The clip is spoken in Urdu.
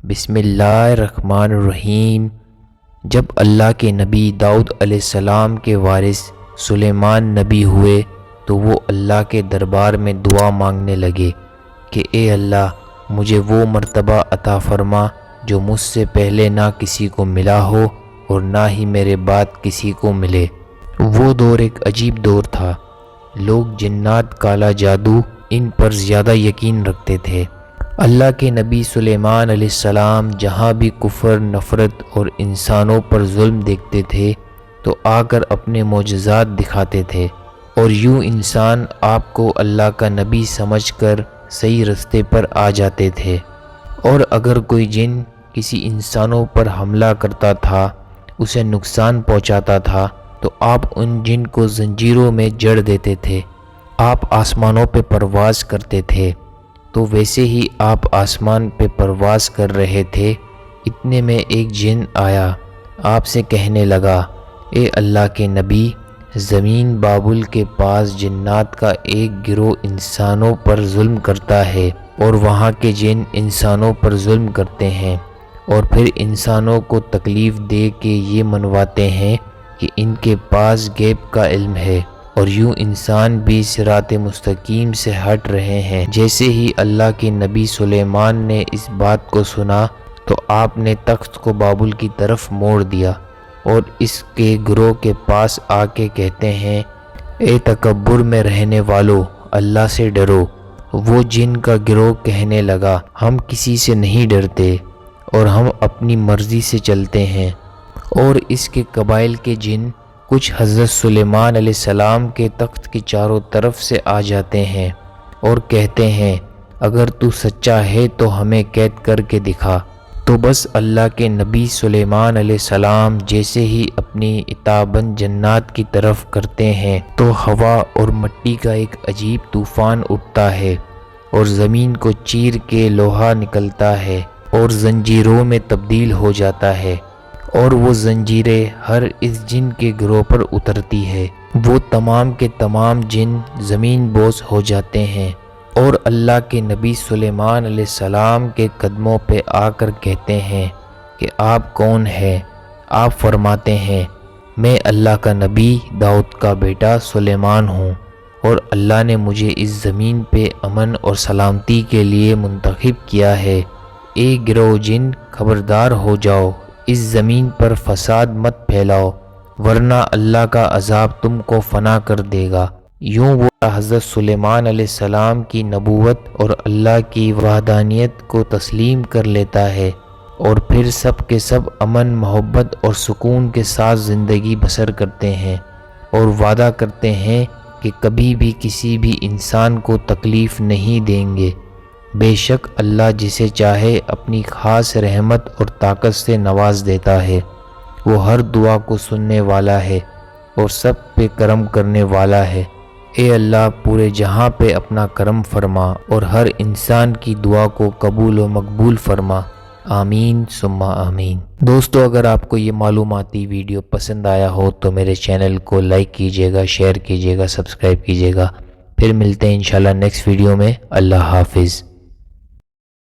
بسم اللہ الرحمن الرحیم۔ جب اللہ کے نبی داؤد علیہ السلام کے وارث سلیمان نبی ہوئے تو وہ اللہ کے دربار میں دعا مانگنے لگے کہ اے اللہ مجھے وہ مرتبہ عطا فرما جو مجھ سے پہلے نہ کسی کو ملا ہو اور نہ ہی میرے بعد کسی کو ملے۔ وہ دور ایک عجیب دور تھا۔ لوگ جنات، کالا جادو ان پر زیادہ یقین رکھتے تھے۔ اللہ کے نبی سلیمان علیہ السلام جہاں بھی کفر، نفرت اور انسانوں پر ظلم دیکھتے تھے تو آ کر اپنے معجزات دکھاتے تھے، اور یوں انسان آپ کو اللہ کا نبی سمجھ کر صحیح رستے پر آ جاتے تھے۔ اور اگر کوئی جن کسی انسانوں پر حملہ کرتا تھا، اسے نقصان پہنچاتا تھا تو آپ ان جن کو زنجیروں میں جڑ دیتے تھے۔ آپ آسمانوں پہ پرواز کرتے تھے، تو ویسے ہی آپ آسمان پہ پرواز کر رہے تھے، اتنے میں ایک جن آیا، آپ سے کہنے لگا اے اللہ کے نبی، زمین بابل کے پاس جنات کا ایک گروہ انسانوں پر ظلم کرتا ہے، اور وہاں کے جن انسانوں پر ظلم کرتے ہیں اور پھر انسانوں کو تکلیف دے کے یہ منواتے ہیں کہ ان کے پاس غیب کا علم ہے، اور یوں انسان بھی صراط مستقیم سے ہٹ رہے ہیں۔ جیسے ہی اللہ کے نبی سلیمان نے اس بات کو سنا تو آپ نے تخت کو بابل کی طرف موڑ دیا اور اس کے گروہ کے پاس آ کے کہتے ہیں اے تکبر میں رہنے والو، اللہ سے ڈرو۔ وہ جن کا گروہ کہنے لگا ہم کسی سے نہیں ڈرتے اور ہم اپنی مرضی سے چلتے ہیں۔ اور اس کے قبائل کے جن کچھ حضرت سلیمان علیہ السلام کے تخت کی چاروں طرف سے آ جاتے ہیں اور کہتے ہیں اگر تو سچا ہے تو ہمیں قید کر کے دکھا۔ تو بس اللہ کے نبی سلیمان علیہ السلام جیسے ہی اپنی عتابند جنات کی طرف کرتے ہیں تو ہوا اور مٹی کا ایک عجیب طوفان اٹھتا ہے اور زمین کو چیر کے لوہا نکلتا ہے اور زنجیروں میں تبدیل ہو جاتا ہے، اور وہ زنجیریں ہر اس جن کے گروہ پر اترتی ہے۔ وہ تمام کے تمام جن زمین بوس ہو جاتے ہیں اور اللہ کے نبی سلیمان علیہ السلام کے قدموں پہ آ کر کہتے ہیں کہ آپ کون ہیں؟ آپ فرماتے ہیں میں اللہ کا نبی داؤد کا بیٹا سلیمان ہوں، اور اللہ نے مجھے اس زمین پہ امن اور سلامتی کے لیے منتخب کیا ہے۔ اے گروہ جن، خبردار ہو جاؤ، اس زمین پر فساد مت پھیلاؤ ورنہ اللہ کا عذاب تم کو فنا کر دے گا۔ یوں وہ حضرت سلیمان علیہ السلام کی نبوت اور اللہ کی وحدانیت کو تسلیم کر لیتا ہے، اور پھر سب کے سب امن، محبت اور سکون کے ساتھ زندگی بسر کرتے ہیں، اور وعدہ کرتے ہیں کہ کبھی بھی کسی بھی انسان کو تکلیف نہیں دیں گے۔ بے شک اللہ جسے چاہے اپنی خاص رحمت اور طاقت سے نواز دیتا ہے۔ وہ ہر دعا کو سننے والا ہے اور سب پہ کرم کرنے والا ہے۔ اے اللہ پورے جہاں پہ اپنا کرم فرما اور ہر انسان کی دعا کو قبول و مقبول فرما، آمین ثم آمین۔ دوستو اگر آپ کو یہ معلوماتی ویڈیو پسند آیا ہو تو میرے چینل کو لائک کیجیے گا، شیئر کیجیے گا، سبسکرائب کیجیے گا۔ پھر ملتے ہیں انشاءاللہ نیکسٹ ویڈیو میں۔ اللہ حافظ۔